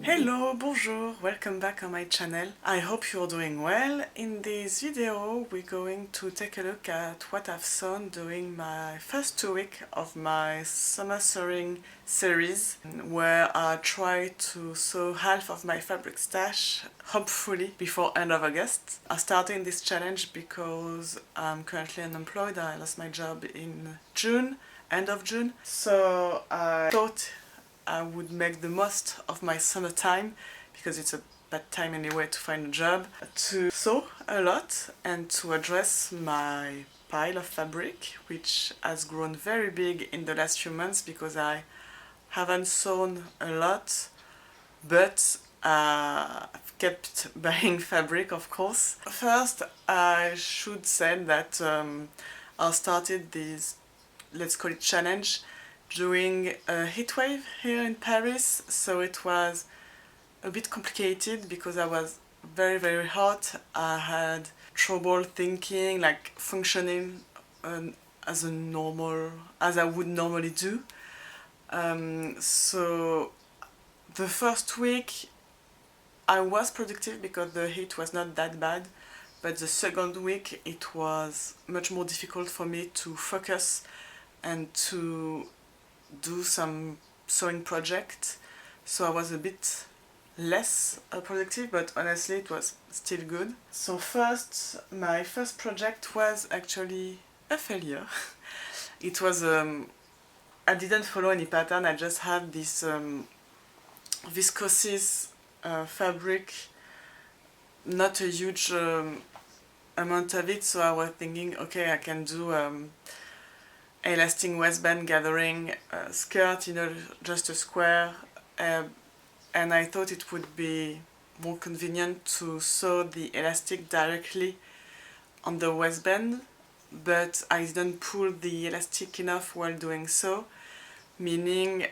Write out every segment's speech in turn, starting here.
Hello, bonjour, welcome back on my channel. I hope you're doing well. In this video we're going to take a look at what I've sewn during my first 2 weeks of my summer sewing series, where I try to sew half of my fabric stash, hopefully before end of August. I started this challenge because I'm currently unemployed. I lost my job in June, end of June, so I thought I would make the most of my summertime, because it's a bad time anyway to find a job, to sew a lot and to address my pile of fabric, which has grown very big in the last few months because I haven't sewn a lot, but I've kept buying fabric, of course. First, I should say that I started this, let's call it challenge, during a heat wave here in Paris, so it was a bit complicated because I was very hot. I had trouble thinking, like functioning as I would normally do. So the first week I was productive because the heat was not that bad, but the second week it was much more difficult for me to focus and to do some sewing project, so I was a bit less productive, but honestly it was still good. So my first project was actually a failure. It was I didn't follow any pattern. I just had this viscose fabric, not a huge amount of it, so I was thinking, okay, I can do elastic waistband gathering skirt, just a square, and I thought it would be more convenient to sew the elastic directly on the waistband, but I didn't pull the elastic enough while doing so, meaning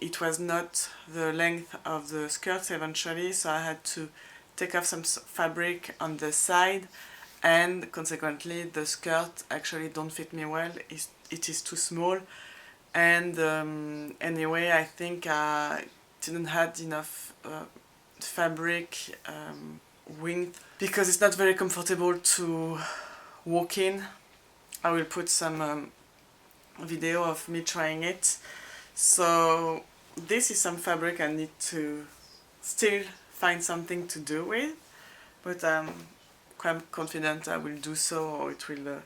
it was not the length of the skirt eventually, so I had to take off some fabric on the side, and consequently the skirt actually don't fit me well. It is too small, and anyway I think I didn't have enough fabric width, because it's not very comfortable to walk in. I will put some video of me trying it. So this is some fabric I need to still find something to do with, but I'm quite confident I will do so, or it will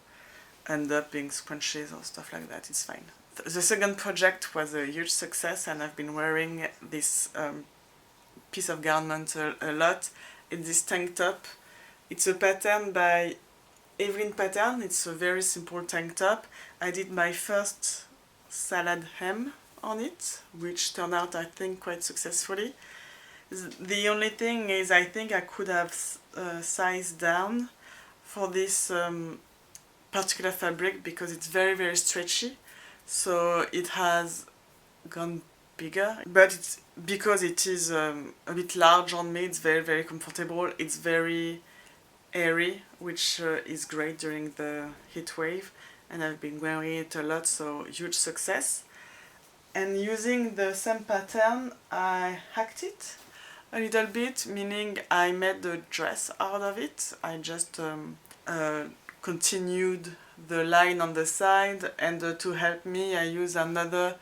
end up being scrunchies or stuff like that. It's fine. The second project was a huge success, and I've been wearing this piece of garment a lot. It's this tank top. It's a pattern by Evelyn Pattern. It's a very simple tank top. I did my first salad hem on it, which turned out, I think, quite successfully. The only thing is, I think I could have sized down for this particular fabric, because it's very stretchy, so it has gone bigger, but it's because it is a bit large on me. It's very comfortable. It's very airy, which is great during the heat wave, and I've been wearing it a lot, so huge success. And using the same pattern, I hacked it a little bit, meaning I made the dress out of it. I just continued the line on the side, and to help me I use another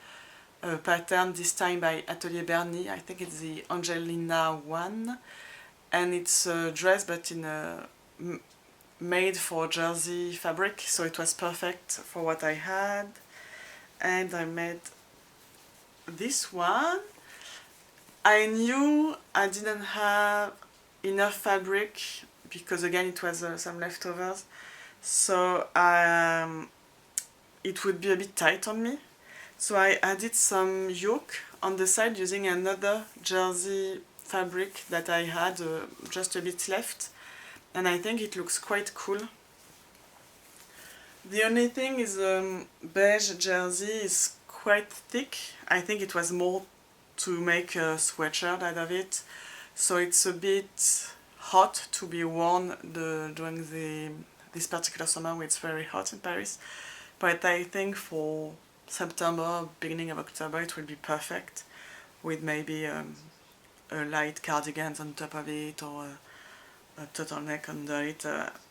pattern, this time by Atelier Bernie. I think it's the Angelina one, and it's a dress but in a made for jersey fabric, so it was perfect for what I had. And I made this one. I knew I didn't have enough fabric because again it was some leftovers, so it would be a bit tight on me. So I added some yoke on the side using another jersey fabric that I had just a bit left, and I think it looks quite cool. The only thing is beige jersey is quite thick. I think it was more to make a sweatshirt out of it, so it's a bit hot to be worn during this particular summer where it's very hot in Paris, but I think for September, beginning of October, it will be perfect, with maybe a light cardigan on top of it, or a turtleneck under it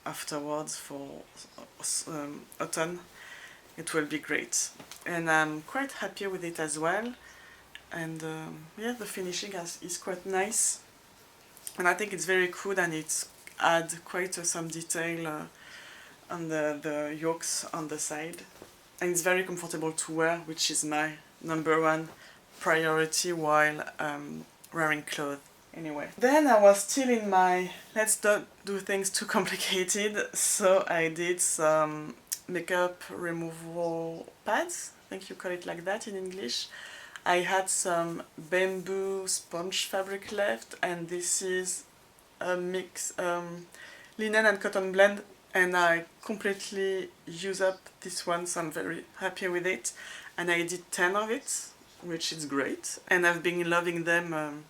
afterwards for autumn. It will be great, and I'm quite happy with it as well. And yeah, the finishing is quite nice, and I think it's very cool, and it's add quite some detail on the yokes on the side, and it's very comfortable to wear, which is my number one priority while wearing clothes. Anyway, then I was still in my let's not do things too complicated, so I did some makeup removal pads, I think you call it like that in English. I had some bamboo sponge fabric left, and this is a mix linen and cotton blend, and I completely use up this one, so I'm very happy with it. And I did 10 of it, which is great, and I've been loving them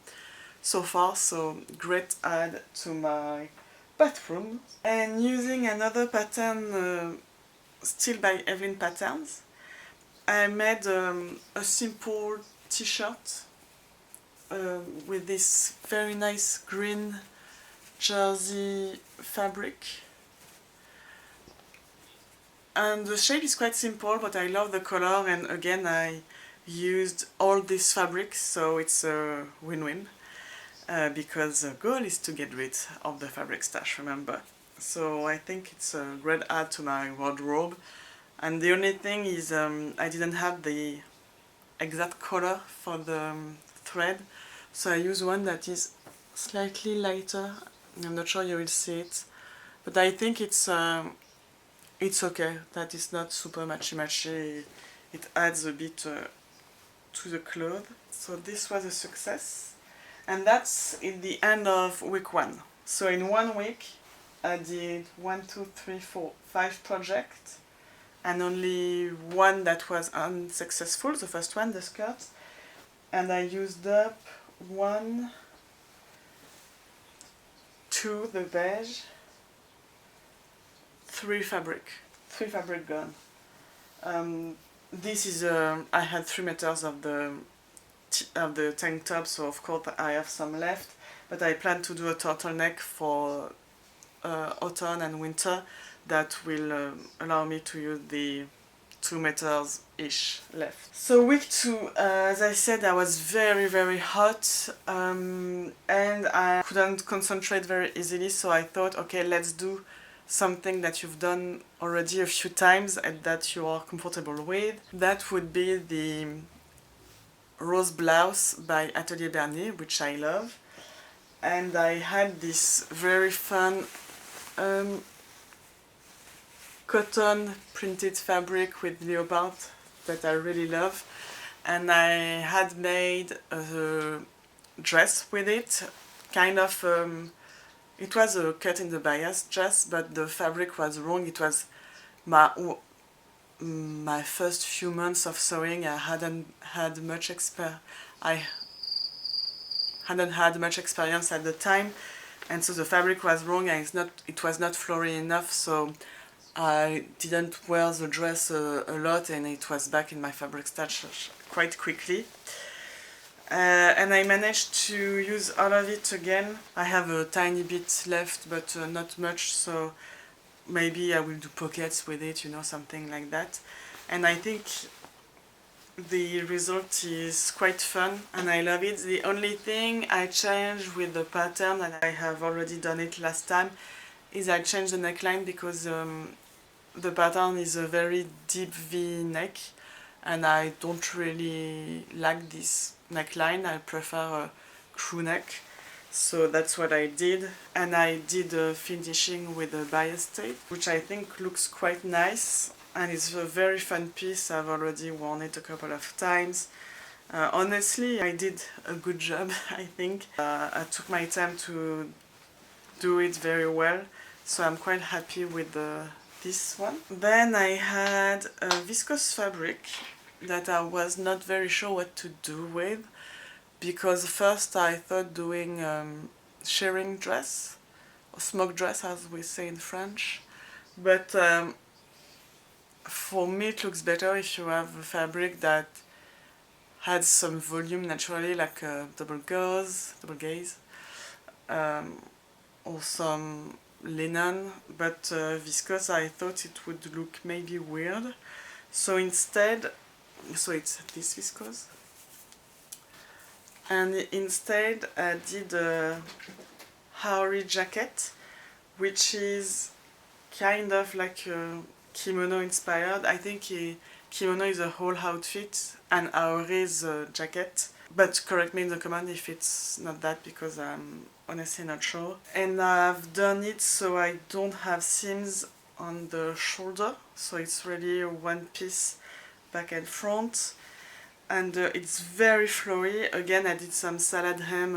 so far, so great add to my bathroom. And using another pattern, still by Evelyn Patterns, I made a simple t-shirt with this very nice green jersey fabric. And the shape is quite simple, but I love the color, and again I used all this fabric, so it's a win-win. Because the goal is to get rid of the fabric stash, remember. So I think it's a great add to my wardrobe. And the only thing is I didn't have the exact color for the thread, so I use one that is slightly lighter. I'm not sure you will see it, but I think it's okay, that is not super matchy. It adds a bit to the cloth. So this was a success. And that's in the end of week 1. So in 1 week I did 5 projects, and only one that was unsuccessful, the first one, the skirt. And I used up 1, 2, the beige, 3 fabric gone. This is I had 3 meters of the tank top, so of course I have some left, but I plan to do a turtleneck for autumn and winter that will allow me to use the 2 meters ish left. So week 2, as I said, I was very hot, and I couldn't concentrate very easily, so I thought, okay, let's do something that you've done already a few times and that you are comfortable with. That would be the Rose Blouse by Atelier Bernier, which I love. And I had this very fun cotton printed fabric with leopard that I really love. And I had made a dress with it, kind of, it was a cut in the bias dress, but the fabric was wrong. It was my first few months of sewing. I hadn't had much experience at the time, and so the fabric was wrong, and it was not flowy enough, so I didn't wear the dress a lot, and it was back in my fabric stash quite quickly. And I managed to use all of it again. I have a tiny bit left, but not much, so maybe I will do pockets with it, something like that. And I think the result is quite fun, and I love it. The only thing I changed with the pattern, and I have already done it last time, is I changed the neckline, because the pattern is a very deep V neck, and I don't really like this neckline. I prefer a crew neck. So that's what I did, and I did a finishing with a bias tape, which I think looks quite nice, and it's a very fun piece. I've already worn it a couple of times. Honestly, I did a good job, I think. I took my time to do it very well, so I'm quite happy with this one. Then I had a viscose fabric that I was not very sure what to do with, because first I thought doing shearing dress, or smoke dress as we say in French, but for me it looks better if you have a fabric that had some volume naturally, like double gaze, um, or some linen, but viscose I thought it would look maybe weird. So instead, so it's this viscose. And instead I did a Haori jacket, which is kind of like kimono inspired. I think kimono is a whole outfit and Haori is a jacket. But correct me in the comment if it's not that, because I'm honestly not sure. And I've done it so I don't have seams on the shoulder, so it's really a one piece back and front. And it's very flowy. Again, I did some salad hem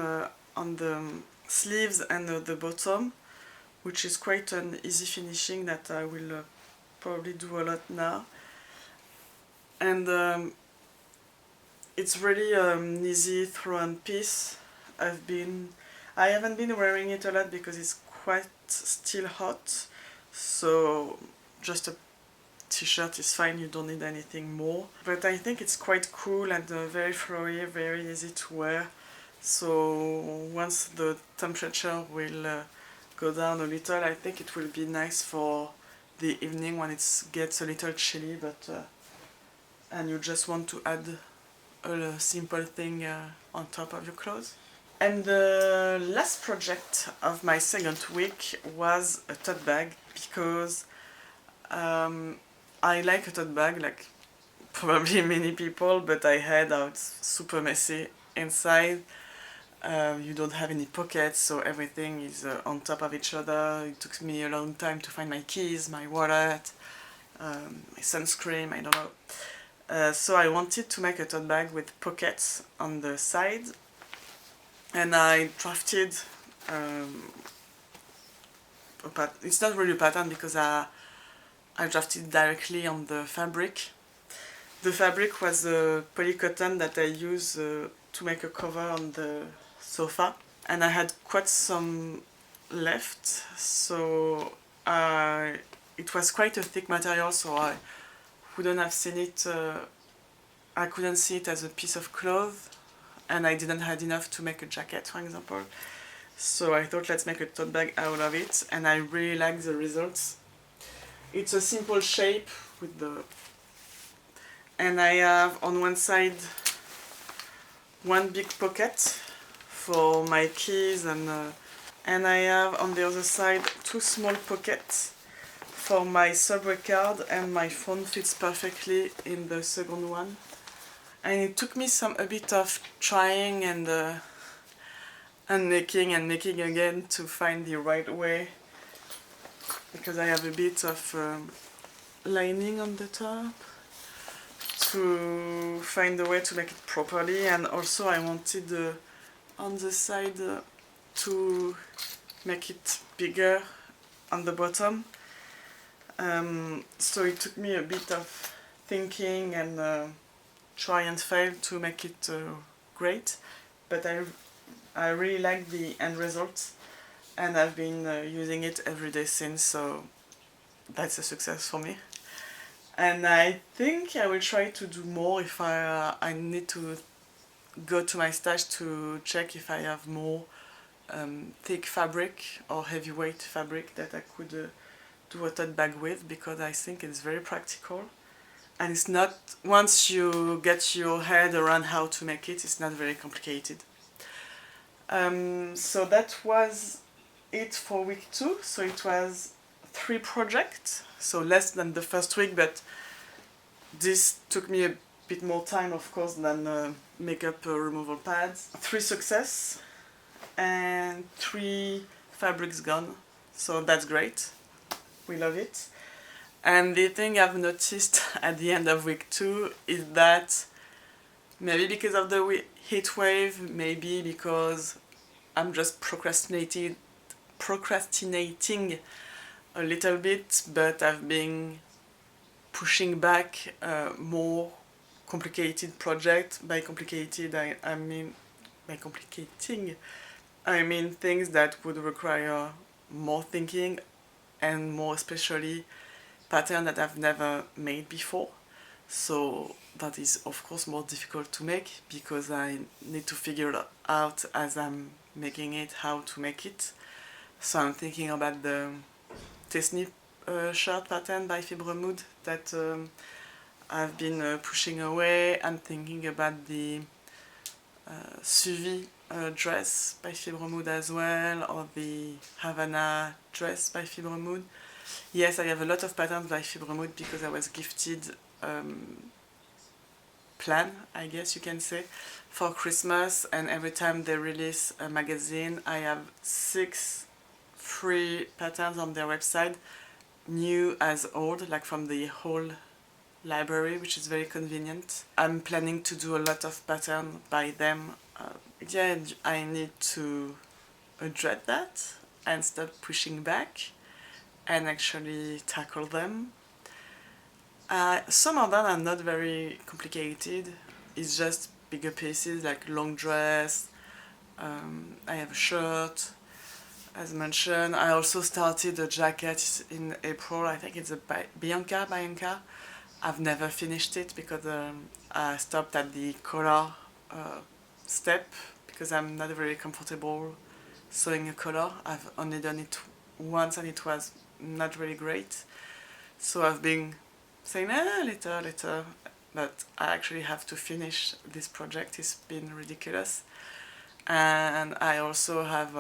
on the sleeves and the bottom, which is quite an easy finishing that I will probably do a lot now. And it's really an easy throw-on piece. I haven't been wearing it a lot because it's quite still hot, so just a t-shirt is fine, you don't need anything more. But I think it's quite cool and very flowy, very easy to wear. So once the temperature will go down a little, I think it will be nice for the evening when it gets a little chilly, but and you just want to add a simple thing on top of your clothes. And the last project of my second week was a tote bag, because I like a tote bag, like probably many people, but I had how it's super messy inside. You don't have any pockets, so everything is on top of each other. It took me a long time to find my keys, my wallet, my sunscreen, I don't know. So I wanted to make a tote bag with pockets on the side, and I drafted it's not really a pattern because I drafted directly on the fabric. The fabric was a polycotton that I use to make a cover on the sofa, and I had quite some left, so it was quite a thick material, so I wouldn't have seen it, I couldn't see it as a piece of cloth, and I didn't have enough to make a jacket, for example. So I thought, let's make a tote bag out of it, and I really like the results. It's a simple shape with the... And I have on one side one big pocket for my keys, and I have on the other side two small pockets for my subway card, and my phone fits perfectly in the second one. And it took me a bit of trying and making again to find the right way, because I have a bit of lining on the top, to find a way to make it properly. And also I wanted on the side to make it bigger on the bottom. So it took me a bit of thinking and try and fail to make it great, but I really like the end result, and I've been using it every day since, so that's a success for me. And I think I will try to do more if I need to go to my stash to check if I have more thick fabric or heavyweight fabric that I could do a tote bag with, because I think it's very practical. And it's not, once you get your head around how to make it, it's not very complicated. So that was it for week 2. So it was 3 projects, so less than the first week, but this took me a bit more time, of course, than makeup removal pads. 3 success and 3 fabrics gone, so that's great. We love it. And the thing I've noticed at the end of week 2 is that, maybe because of the heat wave, maybe because I'm just procrastinating a little bit, but I've been pushing back more complicated projects. By complicated, I mean things that would require more thinking, and more especially pattern that I've never made before. So that is of course more difficult to make because I need to figure out as I'm making it how to make it. So I'm thinking about the Disney shirt pattern by Fibremood that I've been pushing away. I'm thinking about the Suivi dress by Fibremood as well, or the Havana dress by Fibremood. Yes, I have a lot of patterns by Fibremood because I was gifted plan, I guess you can say, for Christmas, and every time they release a magazine I have 6 free patterns on their website, new as old, like from the whole library, which is very convenient. I'm planning to do a lot of pattern by them. Yeah, I need to address that and stop pushing back and actually tackle them. Some of them are not very complicated. It's just bigger pieces like long dress. I have a shirt, as mentioned. I also started a jacket in April. I think it's a Bianca. I've never finished it because I stopped at the collar step because I'm not very comfortable sewing a collar. I've only done it once and it was not really great. So I've been saying later, but I actually have to finish this project. It's been ridiculous. And I also have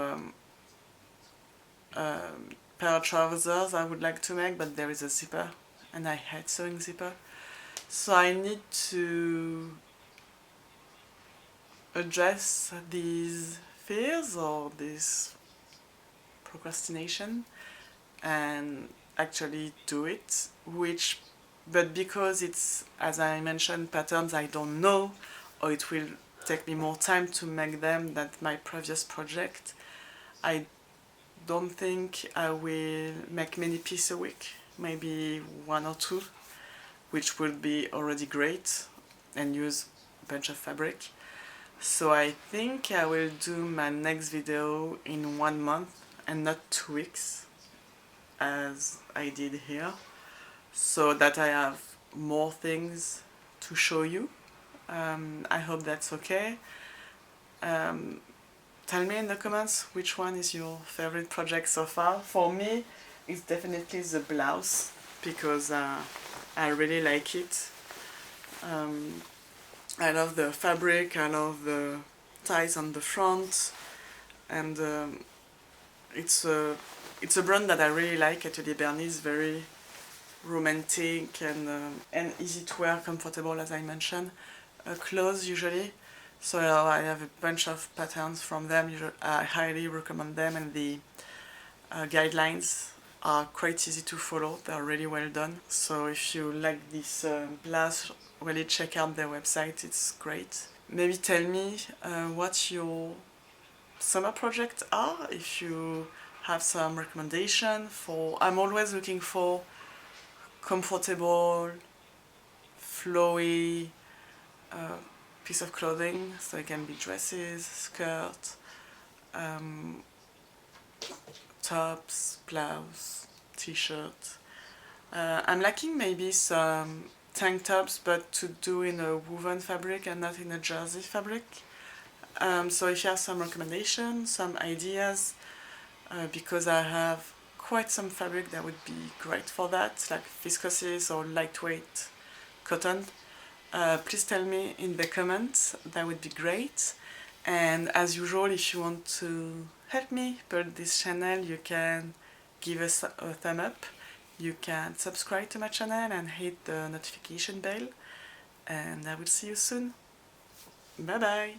pair of trousers I would like to make, but there is a zipper and I hate sewing zipper. So I need to address these fears or this procrastination and actually do it, but because it's, as I mentioned, patterns I don't know, or it will take me more time to make them than my previous project, I don't think I will make many pieces a week, maybe 1 or 2, which would be already great, and use a bunch of fabric. So I think I will do my next video in 1 month and not 2 weeks, as I did here, so that I have more things to show you. I hope that's okay. Tell me in the comments which one is your favorite project so far. For me, it's definitely the blouse because I really like it. I love the fabric, I love the ties on the front, and it's a brand that I really like. Atelier Bernice, very romantic and easy to wear, comfortable, as I mentioned. Clothes usually. So I have a bunch of patterns from them. I highly recommend them, and the guidelines are quite easy to follow. They are really well done. So if you like this blouse, really check out their website. It's great. Maybe tell me what your summer projects are. If you have some recommendation for, I'm always looking for comfortable, flowy piece of clothing, so it can be dresses, skirts, tops, blouse, t-shirt. I'm lacking maybe some tank tops, but to do in a woven fabric and not in a jersey fabric. So if you have some recommendations, some ideas, because I have quite some fabric that would be great for that, like viscoses or lightweight cotton. Please tell me in the comments, that would be great. And as usual, if you want to help me build this channel, you can give us a thumb up, you can subscribe to my channel and hit the notification bell, and I will see you soon. Bye bye!